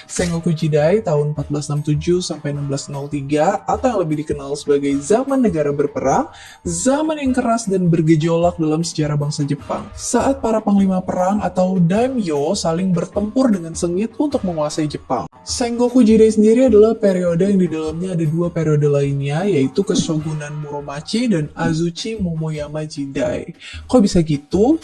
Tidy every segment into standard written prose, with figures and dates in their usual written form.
Sengoku Jidai tahun 1467 sampai 1603 atau yang lebih dikenal sebagai zaman negara berperang, zaman yang keras dan bergejolak dalam sejarah bangsa Jepang. Saat para panglima perang atau daimyo saling bertempur dengan sengit untuk menguasai Jepang. Sengoku Jidai sendiri adalah periode yang di dalamnya ada dua periode lainnya, yaitu Keshogunan Muromachi dan Azuchi Momoyama Jidai. Kok bisa gitu?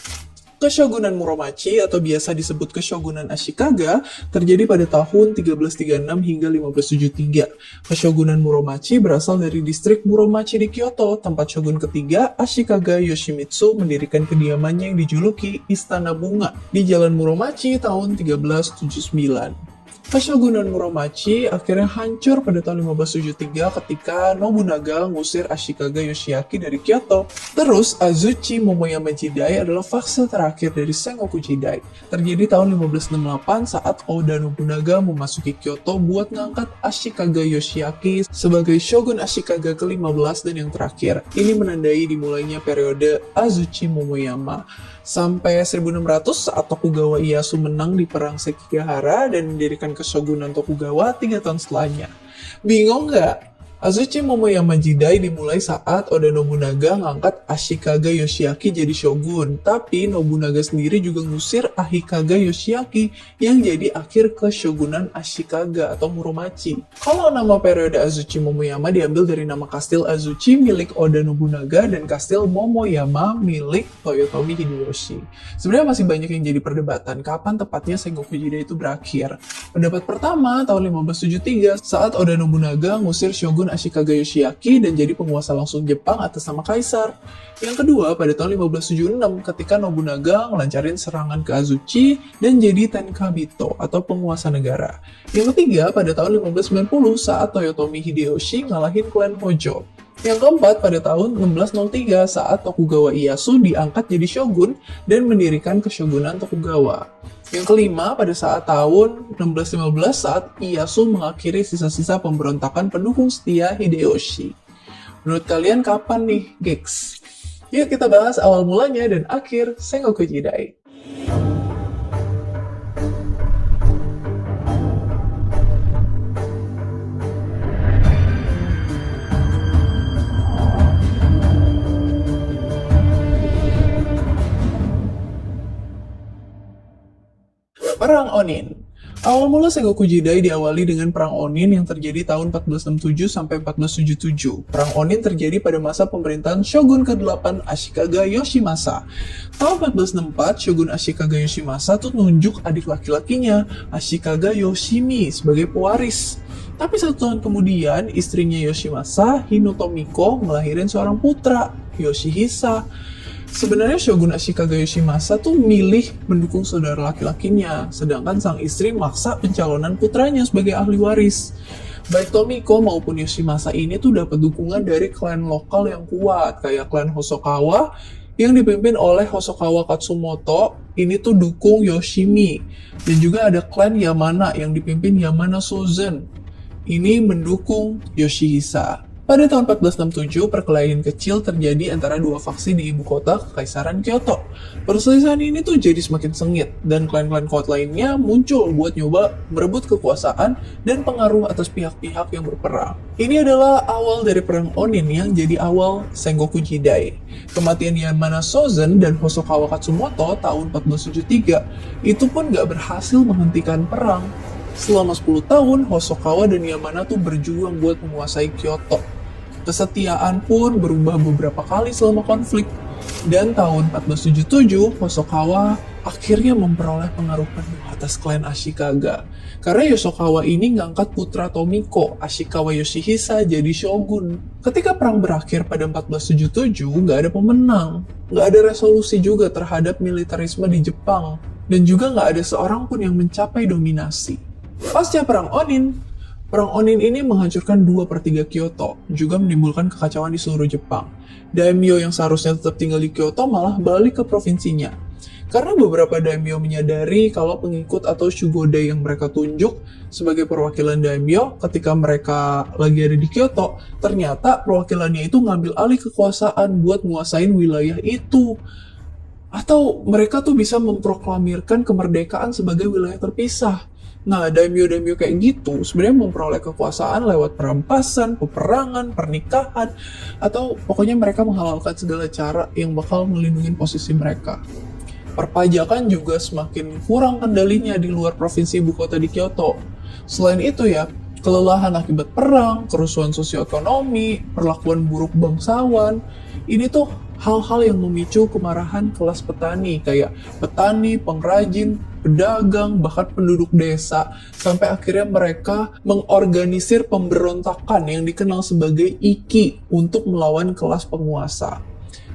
Keshogunan Muromachi atau biasa disebut Keshogunan Ashikaga terjadi pada tahun 1336 hingga 1573. Keshogunan Muromachi berasal dari distrik Muromachi di Kyoto, tempat shogun ketiga Ashikaga Yoshimitsu mendirikan kediamannya yang dijuluki Istana Bunga di Jalan Muromachi tahun 1379. Keshogunan Muromachi akhirnya hancur pada tahun 1573 ketika Nobunaga ngusir Ashikaga Yoshiaki dari Kyoto. Terus, Azuchi Momoyama Jidai adalah fase terakhir dari Sengoku Jidai. Terjadi tahun 1568 saat Oda Nobunaga memasuki Kyoto buat ngangkat Ashikaga Yoshiaki sebagai Shogun Ashikaga ke-15 dan yang terakhir. Ini menandai dimulainya periode Azuchi Momoyama. Sampai 1600 saat Tokugawa Ieyasu menang di Perang Sekigahara dan mendirikan Keshogunan Tokugawa 3 tahun setelahnya. Bingung nggak? Azuchi Momoyama Jidai dimulai saat Oda Nobunaga ngangkat Ashikaga Yoshiaki jadi shogun, tapi Nobunaga sendiri juga ngusir Ashikaga Yoshiaki yang jadi akhir Keshogunan Ashikaga atau Muromachi. Kalau nama periode Azuchi Momoyama diambil dari nama kastil Azuchi milik Oda Nobunaga dan kastil Momoyama milik Toyotomi Hideyoshi. Sebenarnya masih banyak yang jadi perdebatan kapan tepatnya Sengoku Jidai itu berakhir. Pendapat pertama tahun 1573 saat Oda Nobunaga ngusir Shogun Ashikaga Yoshiaki dan jadi penguasa langsung Jepang atas nama Kaisar. Yang kedua pada tahun 1576 ketika Nobunaga ngelancarin serangan ke Azuchi dan jadi Tenkabito atau penguasa negara. Yang ketiga pada tahun 1590 saat Toyotomi Hideyoshi ngalahin klan Hojo. Yang keempat pada tahun 1603 saat Tokugawa Ieyasu diangkat jadi shogun dan mendirikan Keshogunan Tokugawa. Yang kelima pada saat tahun 1615 saat Ieyasu mengakhiri sisa-sisa pemberontakan pendukung setia Hideyoshi. Menurut kalian kapan nih, Geeks? Yuk kita bahas awal mulanya dan akhir Sengoku Jidai. Perang Onin. Awal mula Sengoku Jidai diawali dengan Perang Onin yang terjadi tahun 1467 sampai 1477. Perang Onin terjadi pada masa pemerintahan Shogun ke-8 Ashikaga Yoshimasa. Tahun 1464, Shogun Ashikaga Yoshimasa tuh nunjuk adik laki-lakinya, Ashikaga Yoshimi, sebagai pewaris. Tapi 1 tahun kemudian, istrinya Yoshimasa, Hinotomiko, ngelahirin seorang putra, Yoshihisa. Sebenarnya Shogun Ashikaga Yoshimasa tuh milih mendukung saudara laki-lakinya, sedangkan sang istri maksa pencalonan putranya sebagai ahli waris. Baik Tomiko maupun Yoshimasa ini tuh dapat dukungan dari klan lokal yang kuat, kayak klan Hosokawa yang dipimpin oleh Hosokawa Katsumoto, ini tuh dukung Yoshimi. Dan juga ada klan Yamana yang dipimpin Yamana Sozen, ini mendukung Yoshihisa. Pada tahun 1467, perkelahian kecil terjadi antara dua faksi di ibu kota Kekaisaran Kyoto. Perselisihan ini tuh jadi semakin sengit, dan klan-klan kuat lainnya muncul buat nyoba merebut kekuasaan dan pengaruh atas pihak-pihak yang berperang. Ini adalah awal dari Perang Onin yang jadi awal Sengoku Jidai. Kematian Yamana Sozen dan Hosokawa Katsumoto tahun 1473 itu pun gak berhasil menghentikan perang. Selama 10 tahun, Hosokawa dan Yamana tuh berjuang buat menguasai Kyoto. Kesetiaan pun berubah beberapa kali selama konflik. Dan tahun 1477, Hosokawa akhirnya memperoleh pengaruh penuh atas klan Ashikaga. Karena Yoshikawa ini ngangkat putra Tomiko, Ashikawa Yoshihisa, jadi shogun. Ketika perang berakhir pada 1477, nggak ada pemenang. Nggak ada resolusi juga terhadap militerisme di Jepang. Dan juga nggak ada seorang pun yang mencapai dominasi. Pasca Perang Onin ini menghancurkan 2/3 Kyoto, juga menimbulkan kekacauan di seluruh Jepang. Daimyo yang seharusnya tetap tinggal di Kyoto malah balik ke provinsinya. Karena beberapa daimyo menyadari kalau pengikut atau shugode yang mereka tunjuk sebagai perwakilan daimyo ketika mereka lagi ada di Kyoto, ternyata perwakilannya itu ngambil alih kekuasaan buat nguasain wilayah itu. Atau mereka tuh bisa memproklamirkan kemerdekaan sebagai wilayah terpisah. Nah, daimyo-daimyo kayak gitu sebenarnya memperoleh kekuasaan lewat perampasan, peperangan, pernikahan, atau pokoknya mereka menghalalkan segala cara yang bakal melindungi posisi mereka. Perpajakan juga semakin kurang kendalinya di luar provinsi ibu kota di Kyoto. Selain itu ya, kelelahan akibat perang, kerusuhan sosioekonomi, perlakuan buruk bangsawan, ini tuh hal-hal yang memicu kemarahan kelas petani, kayak petani, pengrajin, pedagang, bahkan penduduk desa, sampai akhirnya mereka mengorganisir pemberontakan yang dikenal sebagai Ikki untuk melawan kelas penguasa.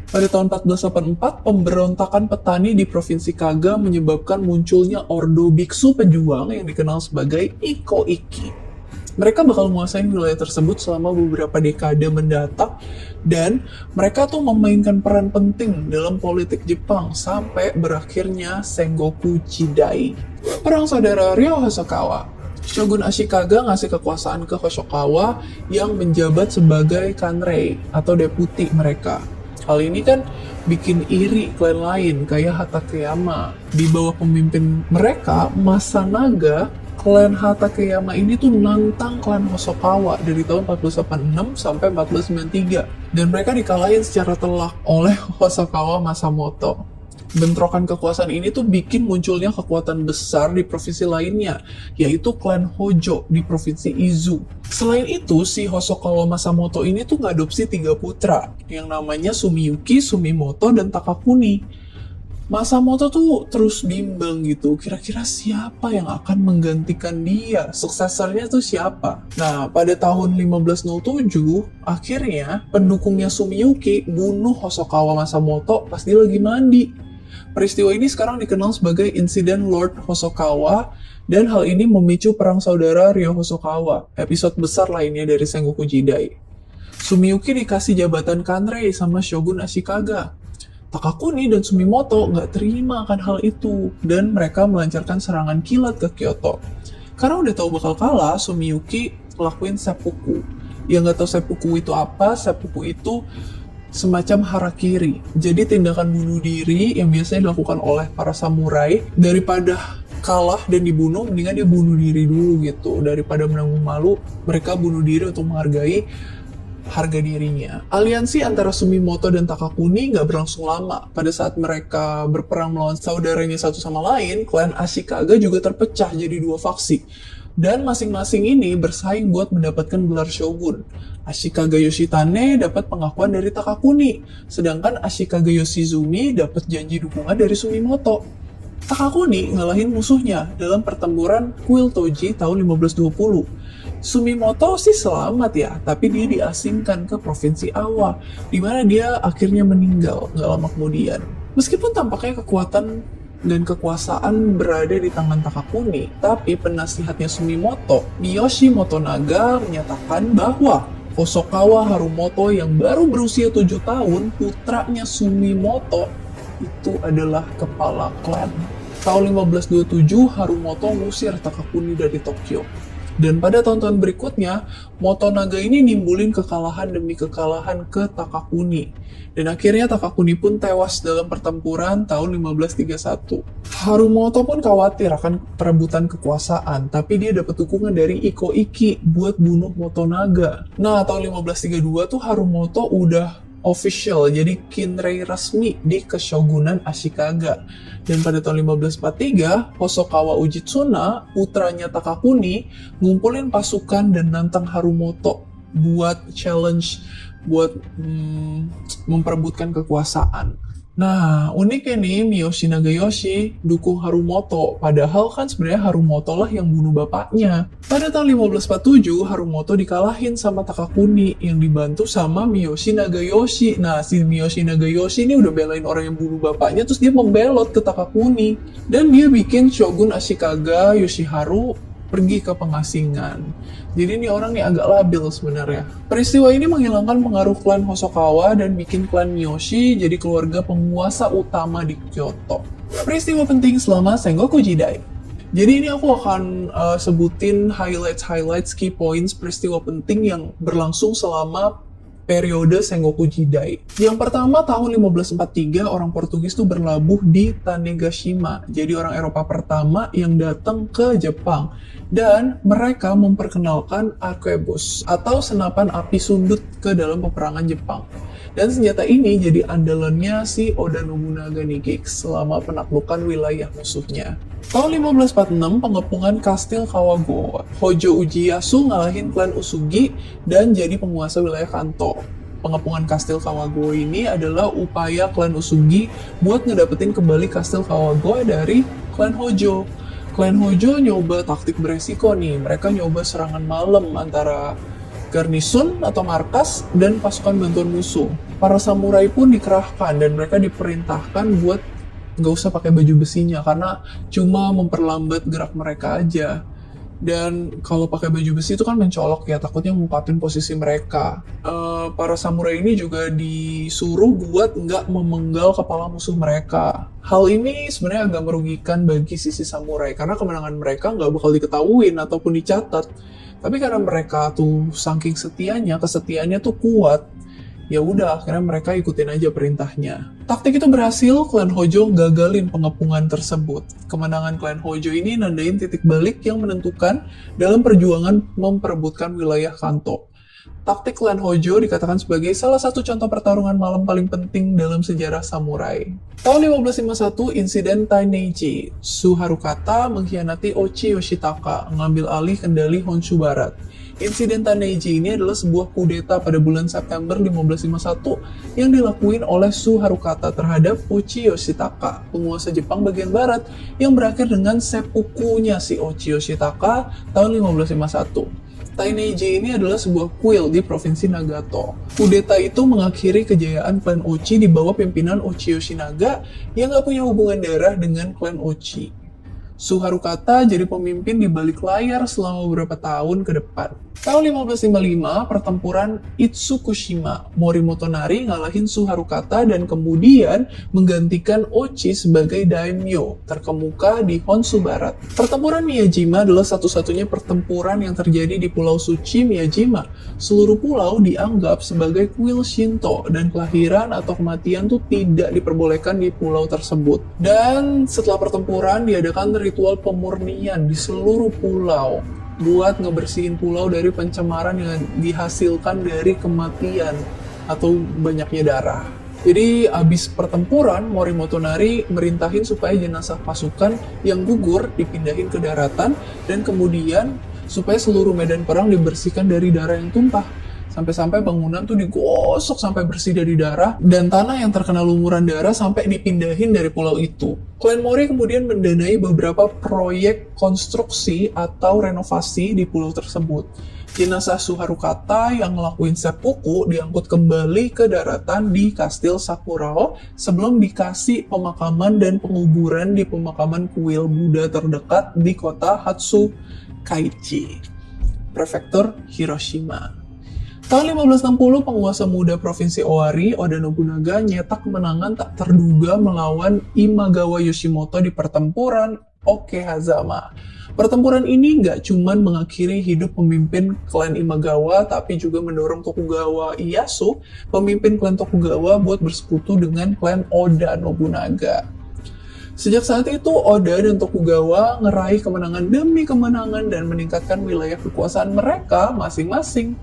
Pada tahun 1484, pemberontakan petani di Provinsi Kaga menyebabkan munculnya Ordo Biksu Pejuang yang dikenal sebagai Iko-Ikki. Mereka bakal menguasai wilayah tersebut selama beberapa dekade mendatang, dan mereka tuh memainkan peran penting dalam politik Jepang sampai berakhirnya Sengoku Jidai. Perang saudara Ryo Hosokawa. Shogun Ashikaga ngasih kekuasaan ke Hosokawa yang menjabat sebagai kanrei atau deputi mereka. Hal ini kan bikin iri klan lain kayak Hatakeyama. Di bawah pemimpin mereka, Masanaga, klan Hatakeyama ini tuh nantang klan Hosokawa dari tahun 1486 sampai 1493. Dan mereka dikalahin secara telak oleh Hosokawa Masamoto. Bentrokan kekuasaan ini tuh bikin munculnya kekuatan besar di provinsi lainnya, yaitu klan Hojo di provinsi Izu. Selain itu, si Hosokawa Masamoto ini tuh ngadopsi 3 putra, yang namanya Sumiyuki, Sumimoto, dan Takakuni. Masamoto tuh terus bimbang gitu, kira-kira siapa yang akan menggantikan dia? Suksesornya tuh siapa? Nah, pada tahun 1507, akhirnya pendukungnya Sumiyuki bunuh Hosokawa Masamoto pas dia lagi mandi. Peristiwa ini sekarang dikenal sebagai insiden Lord Hosokawa, dan hal ini memicu perang saudara Ryo Hosokawa, episode besar lainnya dari Sengoku Jidai. Sumiyuki dikasih jabatan kanrei sama Shogun Ashikaga. Takakuni dan Sumimoto nggak terima akan hal itu, dan mereka melancarkan serangan kilat ke Kyoto. Karena udah tahu bakal kalah, Sumiyuki ngelakuin seppuku. Yang nggak tahu seppuku itu apa, seppuku itu semacam harakiri. Jadi tindakan bunuh diri yang biasanya dilakukan oleh para samurai, daripada kalah dan dibunuh, mendingan dia bunuh diri dulu gitu. Daripada menanggung malu, mereka bunuh diri untuk menghargai harga dirinya. Aliansi antara Sumimoto dan Takakuni nggak berlangsung lama. Pada saat mereka berperang melawan saudaranya satu sama lain, klan Ashikaga juga terpecah jadi 2 faksi. Dan masing-masing ini bersaing buat mendapatkan gelar shogun. Ashikaga Yoshitane dapat pengakuan dari Takakuni, sedangkan Ashikaga Yoshizumi dapat janji dukungan dari Sumimoto. Takakuni ngalahin musuhnya dalam pertempuran Kuil Toji tahun 1520. Sumimoto sih selamat ya, tapi dia diasingkan ke Provinsi Awa, di mana dia akhirnya meninggal nggak lama kemudian. Meskipun tampaknya kekuatan dan kekuasaan berada di tangan Takakuni, tapi penasihatnya Sumimoto, Miyoshi Motonaga, menyatakan bahwa Hosokawa Harumoto yang baru berusia 7 tahun, putranya Sumimoto, itu adalah kepala klan. Tahun 1527, Harumoto ngusir Takakuni dari Tokyo. Dan pada tahun-tahun berikutnya, Motonaga ini nimbulin kekalahan demi kekalahan ke Takakuni. Dan akhirnya Takakuni pun tewas dalam pertempuran tahun 1531. Harumoto pun khawatir akan perebutan kekuasaan, tapi dia dapat dukungan dari Iko-Ikki buat bunuh Motonaga. Nah, tahun 1532 tuh Harumoto udah official, jadi kinrei resmi di Keshogunan Ashikaga. Dan pada tahun 1543, Hosokawa Ujitsuna, putranya Takakuni, ngumpulin pasukan dan nantang Harumoto buat challenge, buat memperebutkan kekuasaan. Nah, uniknya nih, Miyoshi Nagayoshi dukung Harumoto, padahal kan sebenarnya Harumoto lah yang bunuh bapaknya. Pada tahun 1547, Harumoto dikalahin sama Takakuni yang dibantu sama Miyoshi Nagayoshi. Nah, si Miyoshi Nagayoshi ini udah belain orang yang bunuh bapaknya, terus dia membelot ke Takakuni. Dan dia bikin Shogun Ashikaga Yoshiharu pergi ke pengasingan. Jadi ini orang nih agak labil sebenarnya. Peristiwa ini menghilangkan pengaruh klan Hosokawa dan bikin klan Miyoshi jadi keluarga penguasa utama di Kyoto. Peristiwa penting selama Sengoku Jidai. Jadi ini aku akan sebutin highlights key points peristiwa penting yang berlangsung selama periode Sengoku Jidai. Yang pertama tahun 1543 orang Portugis tuh berlabuh di Tanegashima. Jadi orang Eropa pertama yang datang ke Jepang. Dan mereka memperkenalkan arquebus atau senapan api sundut ke dalam peperangan Jepang. Dan senjata ini jadi andalannya si Oda Nobunaga Nigix selama penaklukan wilayah musuhnya. Tahun 1546, pengepungan Kastil Kawagoe. Hojo Ujiyasu ngalahin klan Usugi dan jadi penguasa wilayah Kanto. Pengepungan Kastil Kawagoe ini adalah upaya klan Usugi buat ngedapetin kembali Kastil Kawagoe dari klan Hojo. Klan Hojo nyoba taktik beresiko nih, mereka nyoba serangan malam antara garnison atau markas dan pasukan bantuan musuh. Para samurai pun dikerahkan dan mereka diperintahkan buat nggak usah pakai baju besinya karena cuma memperlambat gerak mereka aja. Dan kalau pakai baju besi itu kan mencolok ya, takutnya ngungkapin posisi mereka. Para samurai ini juga disuruh buat nggak memenggal kepala musuh mereka. Hal ini sebenarnya agak merugikan bagi sisi samurai karena kemenangan mereka nggak bakal diketahuin ataupun dicatat. Tapi karena mereka tuh saking kesetiaannya tuh kuat, ya udah akhirnya mereka ikutin aja perintahnya. Taktik itu berhasil, klan Hojo gagalin pengepungan tersebut. Kemenangan klan Hojo ini nandain titik balik yang menentukan dalam perjuangan memperebutkan wilayah Kanto. Taktik klan Hojo dikatakan sebagai salah satu contoh pertarungan malam paling penting dalam sejarah samurai. Tahun 1551, insiden Taineiji. Suharukata mengkhianati Ochi Yoshitaka, mengambil alih kendali Honshu Barat. Insiden Taineiji ini adalah sebuah kudeta pada bulan September 1551 yang dilakuin oleh Suharukata terhadap Ochi Yoshitaka, penguasa Jepang bagian barat, yang berakhir dengan seppukunya si Ochi Yoshitaka tahun 1551. Taineiji ini adalah sebuah kuil di provinsi Nagato. Kudeta itu mengakhiri kejayaan klan Ochi di bawah pimpinan Ochi Yoshinaga yang gak punya hubungan darah dengan klan Ochi. Suharukata jadi pemimpin di balik layar selama beberapa tahun ke depan. Tahun 1555, pertempuran Itsukushima. Morimoto Nari ngalahin Suharukata dan kemudian menggantikan Ochi sebagai daimyo terkemuka di Honshu Barat. Pertempuran Miyajima adalah satu-satunya pertempuran yang terjadi di Pulau Suci Miyajima. Seluruh pulau dianggap sebagai kuil Shinto dan kelahiran atau kematian tuh tidak diperbolehkan di pulau tersebut. Dan setelah pertempuran diadakan ritual pemurnian di seluruh pulau buat ngebersihin pulau dari pencemaran yang dihasilkan dari kematian atau banyaknya darah. Jadi abis pertempuran, Morimoto Nari merintahin supaya jenazah pasukan yang gugur dipindahin ke daratan dan kemudian supaya seluruh medan perang dibersihkan dari darah yang tumpah. Sampai-sampai bangunan tuh digosok sampai bersih dari darah dan tanah yang terkena lumuran darah sampai dipindahin dari pulau itu. Klan Mori kemudian mendanai beberapa proyek konstruksi atau renovasi di pulau tersebut. Jenazah Suharukata yang ngelakuin seppuku diangkut kembali ke daratan di Kastil Sakurao sebelum dikasih pemakaman dan penguburan di pemakaman kuil Buddha terdekat di kota Hatsukaichi, prefektur Hiroshima. Tahun 1560, penguasa muda Provinsi Owari, Oda Nobunaga, nyetak kemenangan tak terduga melawan Imagawa Yoshimoto di pertempuran Okehazama. Pertempuran ini nggak cuman mengakhiri hidup pemimpin klan Imagawa, tapi juga mendorong Tokugawa Ieyasu, pemimpin klan Tokugawa, buat bersekutu dengan klan Oda Nobunaga. Sejak saat itu, Oda dan Tokugawa ngeraih kemenangan demi kemenangan dan meningkatkan wilayah kekuasaan mereka masing-masing.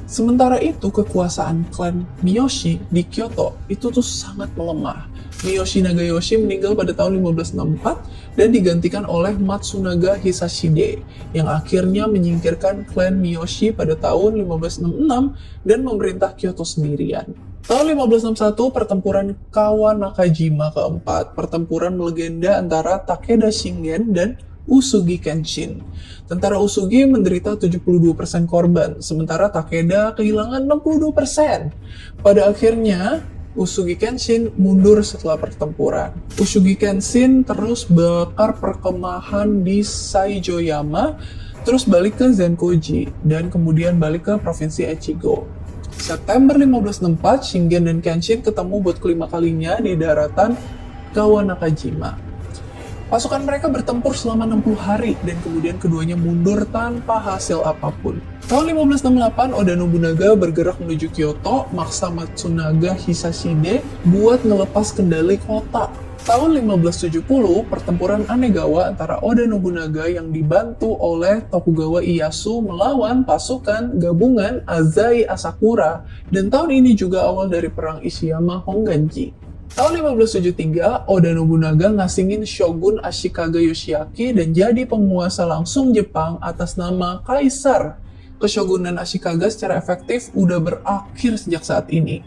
Sementara itu, kekuasaan klan Miyoshi di Kyoto itu tuh sangat melemah. Miyoshi Nagayoshi meninggal pada tahun 1564 dan digantikan oleh Matsunaga Hisashide yang akhirnya menyingkirkan klan Miyoshi pada tahun 1566 dan memerintah Kyoto sendirian. Tahun 1561, pertempuran Kawanakajima keempat, pertempuran melegenda antara Takeda Shingen dan Usugi Kenshin. Tentara Usugi menderita 72% korban, sementara Takeda kehilangan 62%. Pada akhirnya, Usugi Kenshin mundur setelah pertempuran. Usugi Kenshin terus bakar perkemahan di Saijoyama, terus balik ke Zenkoji, dan kemudian balik ke Provinsi Echigo. September 1564, Shingen dan Kenshin ketemu buat kelima kalinya di daratan Kawanakajima. Pasukan mereka bertempur selama 60 hari dan kemudian keduanya mundur tanpa hasil apapun. Tahun 1568, Oda Nobunaga bergerak menuju Kyoto, maksa Matsunaga Hisashide buat ngelepas kendali kota. Tahun 1570, pertempuran Anegawa antara Oda Nobunaga yang dibantu oleh Tokugawa Ieyasu melawan pasukan gabungan Azai Asakura, dan tahun ini juga awal dari perang Ishiyama Honganji. Tahun 1573, Oda Nobunaga ngasingin Shogun Ashikaga Yoshiaki dan jadi penguasa langsung Jepang atas nama Kaisar. Keshogunan Ashikaga secara efektif udah berakhir sejak saat ini.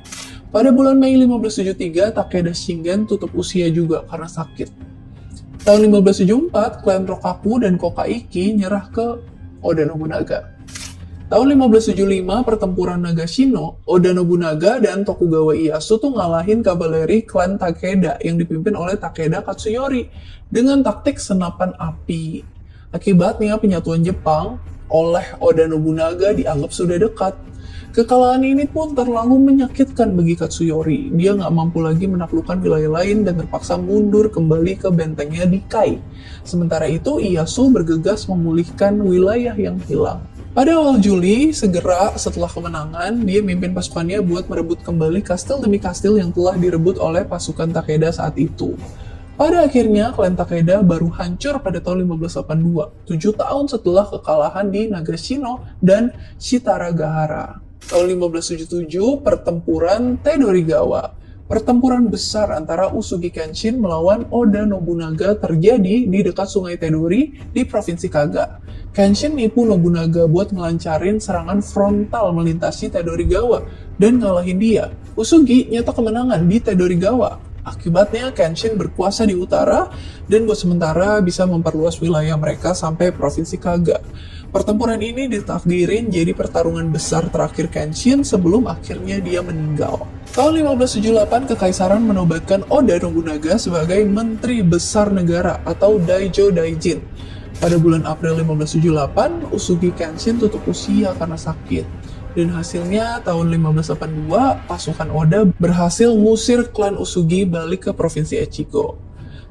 Pada bulan Mei 1573, Takeda Shingen tutup usia juga karena sakit. Tahun 1574, klan Rokaku dan Kokaiki nyerah ke Oda Nobunaga. Tahun 1575, pertempuran Nagashino, Oda Nobunaga dan Tokugawa Ieyasu tuh ngalahin kavaleri klan Takeda yang dipimpin oleh Takeda Katsuyori dengan taktik senapan api. Akibatnya, penyatuan Jepang oleh Oda Nobunaga dianggap sudah dekat. Kekalahan ini pun terlalu menyakitkan bagi Katsuyori. Dia nggak mampu lagi menaklukkan wilayah lain dan terpaksa mundur kembali ke bentengnya di Kai. Sementara itu, Ieyasu bergegas memulihkan wilayah yang hilang. Pada awal Juli, segera setelah kemenangan, dia mimpin pasukannya buat merebut kembali kastil demi kastil yang telah direbut oleh pasukan Takeda saat itu. Pada akhirnya, klan Takeda baru hancur pada tahun 1582, 7 tahun setelah kekalahan di Nagashino dan Shitaragahara. Tahun 1577, pertempuran Tedorigawa. Pertempuran besar antara Usugi Kenshin melawan Oda Nobunaga terjadi di dekat sungai Tedori di Provinsi Kaga. Kenshin nipu Nobunaga buat ngelancarin serangan frontal melintasi Tedorigawa dan ngalahin dia. Usugi nyata kemenangan di Tedorigawa. Akibatnya Kenshin berkuasa di utara dan buat sementara bisa memperluas wilayah mereka sampai Provinsi Kaga. Pertempuran ini ditakdirin jadi pertarungan besar terakhir Kenshin sebelum akhirnya dia meninggal. Tahun 1578, Kekaisaran menobatkan Oda Nobunaga sebagai Menteri Besar Negara atau Daijo Daijin. Pada bulan April 1578, Usugi Kenshin tutup usia karena sakit. Dan hasilnya tahun 1582, pasukan Oda berhasil ngusir klan Usugi balik ke Provinsi Echigo.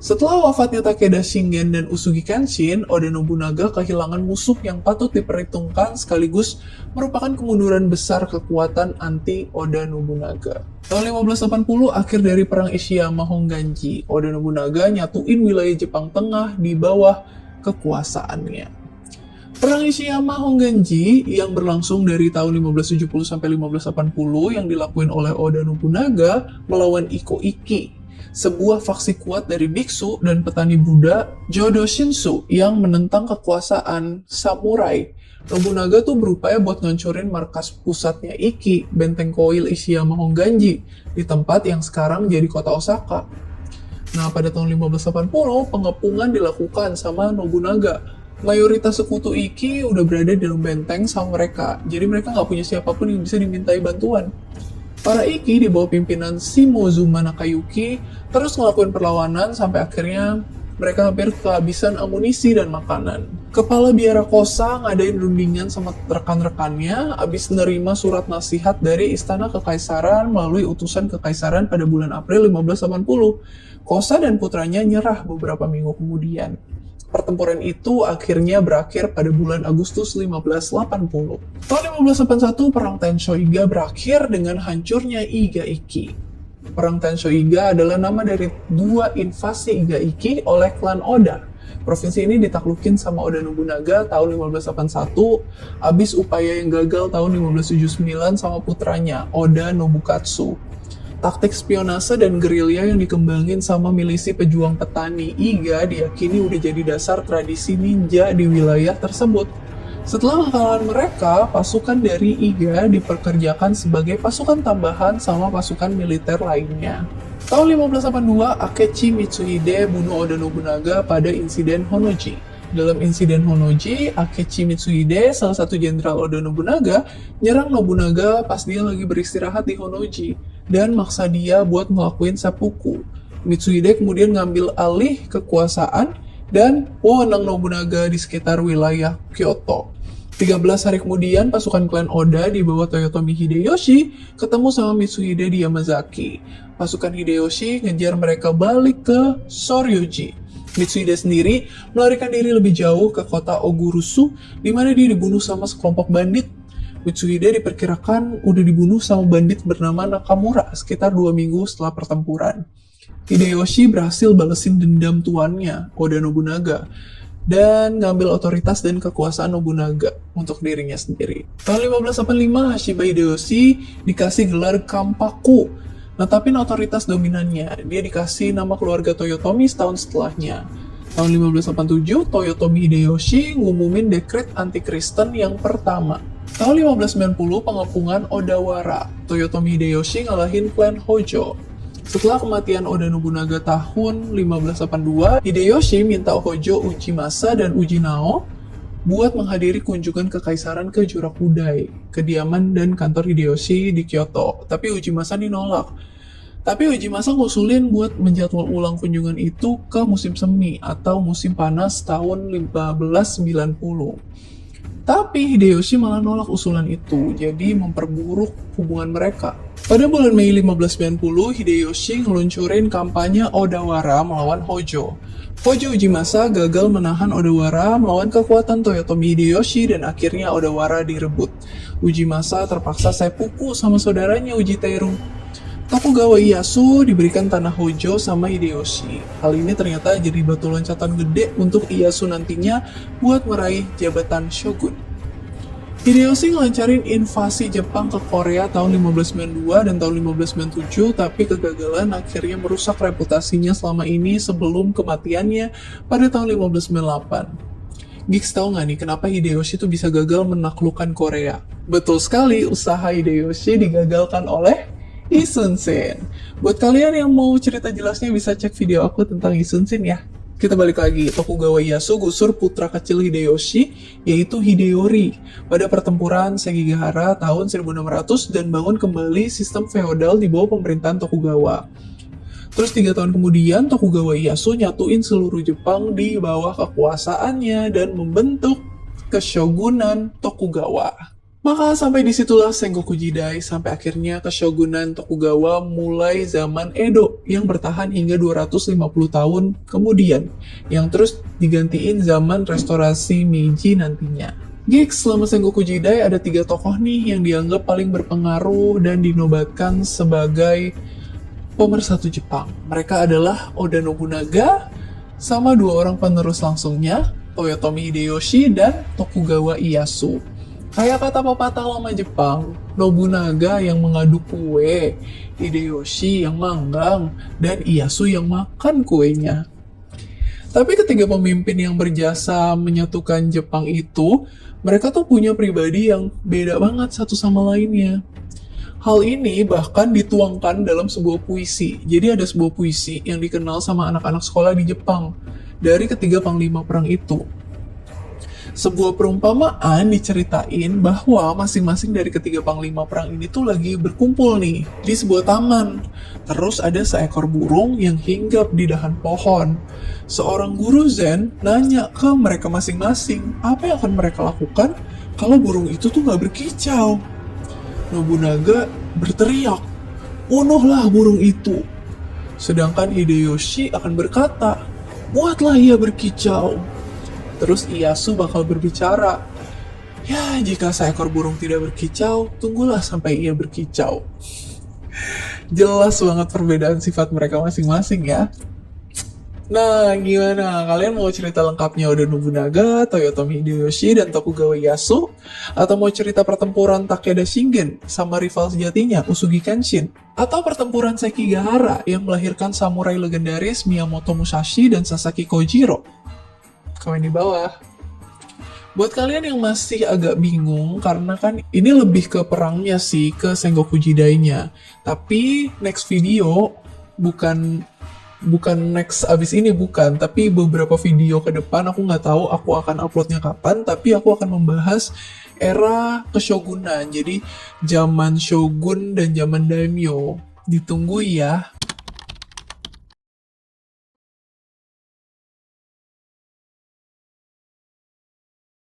Setelah wafatnya Takeda Shingen dan Usugi Kenshin, Oda Nobunaga kehilangan musuh yang patut diperhitungkan sekaligus merupakan kemunduran besar kekuatan anti Oda Nobunaga. Tahun 1580, akhir dari perang Ishiyama Honganji, Oda Nobunaga nyatuin wilayah Jepang Tengah di bawah kekuasaannya. Perang Ishiyama Honganji yang berlangsung dari tahun 1570 sampai 1580 yang dilakuin oleh Oda Nobunaga melawan Iko Ikki, sebuah faksi kuat dari biksu dan petani Buddha Jodo Shinshu yang menentang kekuasaan samurai. Nobunaga tuh berupaya buat ngancurin markas pusatnya Ikki, benteng koil Ishiyama Honganji, di tempat yang sekarang jadi kota Osaka. Nah, pada tahun 1580, pengepungan dilakukan sama Nobunaga. Mayoritas sekutu Ikki udah berada di dalam benteng sama mereka, jadi mereka nggak punya siapapun yang bisa dimintai bantuan. Para Ikki di bawah pimpinan Shimozuma Nakayuki terus ngelakuin perlawanan sampai akhirnya mereka hampir kehabisan amunisi dan makanan. Kepala biara Kosa ngadain rundingan sama rekan-rekannya abis nerima surat nasihat dari Istana Kekaisaran melalui utusan Kekaisaran pada bulan April 1580. Kosa dan putranya nyerah beberapa minggu kemudian. Pertempuran itu akhirnya berakhir pada bulan Agustus 1580. Tahun 1581, Perang Tensho-Iga berakhir dengan hancurnya Iga Ikki. Perang Tensho-Iga adalah nama dari dua invasi Iga Ikki oleh klan Oda. Provinsi ini ditaklukin sama Oda Nobunaga tahun 1581, abis upaya yang gagal tahun 1579 sama putranya, Oda Nobukatsu. Taktik spionase dan gerilya yang dikembangin sama milisi pejuang petani Iga diyakini udah jadi dasar tradisi ninja di wilayah tersebut. Setelah kekalahan mereka, pasukan dari Iga diperkerjakan sebagai pasukan tambahan sama pasukan militer lainnya. Tahun 1582, Akechi Mitsuhide bunuh Oda Nobunaga pada insiden Honnoji. Dalam insiden Honnoji, Akechi Mitsuhide, salah satu jenderal Oda Nobunaga, nyerang Nobunaga pas dia lagi beristirahat di Honnoji dan maksa dia buat ngelakuin seppuku. Mitsuhide kemudian ngambil alih kekuasaan dan wewenang Nobunaga di sekitar wilayah Kyoto. 13 hari kemudian, pasukan klan Oda di bawah Toyotomi Hideyoshi ketemu sama Mitsuhide di Yamazaki. Pasukan Hideyoshi ngejar mereka balik ke Soryoji. Mitsuhide sendiri melarikan diri lebih jauh ke kota Ogurusu, di mana dia dibunuh sama sekelompok bandit. Mitsuhide diperkirakan udah dibunuh sama bandit bernama Nakamura sekitar 2 minggu setelah pertempuran. Hideyoshi berhasil balesin dendam tuannya, Oda Nobunaga, dan ngambil otoritas dan kekuasaan Nobunaga untuk dirinya sendiri. Tahun 1585, Hashiba Hideyoshi dikasih gelar Kampaku, netapin otoritas dominannya. Dia dikasih nama keluarga Toyotomi setahun setelahnya. Tahun 1587, Toyotomi Hideyoshi ngumumin dekret anti-Kristen yang pertama. Tahun 1590, pengepungan Odawara. Toyotomi Hideyoshi ngalahin klan Hojo. Setelah kematian Oda Nobunaga tahun 1582, Hideyoshi minta Hojo Ujimasa dan Ujinao buat menghadiri kunjungan kekaisaran ke Jurakudai, kediaman dan kantor Hideyoshi di Kyoto. Tapi Ujimasa dinolak. Tapi Ujimasa ngusulin buat menjadwal ulang kunjungan itu ke musim semi atau musim panas tahun 1590. Tapi Hideyoshi malah nolak usulan itu, jadi memperburuk hubungan mereka. Pada bulan Mei 1590, Hideyoshi ngeluncurin kampanye Odawara melawan Hojo. Hojo Ujimasa gagal menahan Odawara melawan kekuatan Toyotomi Hideyoshi dan akhirnya Odawara direbut. Ujimasa terpaksa seppuku sama saudaranya Ujiteru. Tokugawa Ieyasu diberikan tanah Hojo sama Hideyoshi. Hal ini ternyata jadi batu loncatan gede untuk Ieyasu nantinya buat meraih jabatan shogun. Hideyoshi ngelancarin invasi Jepang ke Korea tahun 1592 dan tahun 1597, tapi kegagalan akhirnya merusak reputasinya selama ini sebelum kematiannya pada tahun 1598. Geeks tahu nggak nih kenapa Hideyoshi tuh bisa gagal menaklukkan Korea? Betul sekali, usaha Hideyoshi digagalkan oleh Lee Sun-shin. Buat kalian yang mau cerita jelasnya bisa cek video aku tentang Lee Sun-shin ya. Kita balik lagi, Tokugawa Ieyasu gusur putra kecil Hideyoshi, yaitu Hideyori, pada pertempuran Sekigahara tahun 1600 dan bangun kembali sistem feodal di bawah pemerintahan Tokugawa. Terus 3 tahun kemudian, Tokugawa Ieyasu nyatuin seluruh Jepang di bawah kekuasaannya dan membentuk Keshogunan Tokugawa. Maka sampai disitulah Sengoku Jidai sampai akhirnya Keshogunan Tokugawa mulai zaman Edo yang bertahan hingga 250 tahun kemudian, yang terus digantiin zaman restorasi Meiji nantinya. Geeks, selama Sengoku Jidai ada 3 tokoh nih yang dianggap paling berpengaruh dan dinobatkan sebagai pemersatu Jepang. Mereka adalah Oda Nobunaga sama 2 orang penerus langsungnya, Toyotomi Hideyoshi dan Tokugawa Ieyasu. Kayak kata pepatah lama Jepang, Nobunaga yang mengaduk kue, Hideyoshi yang manggang, dan Ieyasu yang makan kuenya. Tapi ketiga pemimpin yang berjasa menyatukan Jepang itu, mereka tuh punya pribadi yang beda banget satu sama lainnya. Hal ini bahkan dituangkan dalam sebuah puisi. Jadi ada sebuah puisi yang dikenal sama anak-anak sekolah di Jepang dari ketiga panglima perang itu. Sebuah perumpamaan diceritain bahwa masing-masing dari ketiga panglima perang ini tuh lagi berkumpul nih di sebuah taman. Terus ada seekor burung yang hinggap di dahan pohon. Seorang guru Zen nanya ke mereka masing-masing apa yang akan mereka lakukan kalau burung itu tuh gak berkicau. Nobunaga berteriak, "Bunuhlah burung itu." Sedangkan Hideyoshi akan berkata, "Buatlah ia berkicau." Terus Ieyasu bakal berbicara, "Ya, jika seekor burung tidak berkicau, tunggulah sampai ia berkicau." Jelas banget perbedaan sifat mereka masing-masing ya. Nah, gimana? Kalian mau cerita lengkapnya Oda Nobunaga, Toyotomi Hideyoshi, dan Tokugawa Ieyasu? Atau mau cerita pertempuran Takeda Shingen sama rival sejatinya, Usugi Kenshin? Atau pertempuran Sekigahara yang melahirkan samurai legendaris Miyamoto Musashi dan Sasaki Kojiro? Komen di bawah. Buat kalian yang masih agak bingung, karena kan ini lebih ke perangnya sih, ke Sengoku Jidai-nya. Tapi next video, bukan next abis ini bukan, tapi beberapa video ke depan aku nggak tahu aku akan uploadnya kapan, tapi aku akan membahas era Keshogunan, jadi zaman Shogun dan zaman Daimyo. Ditunggu ya.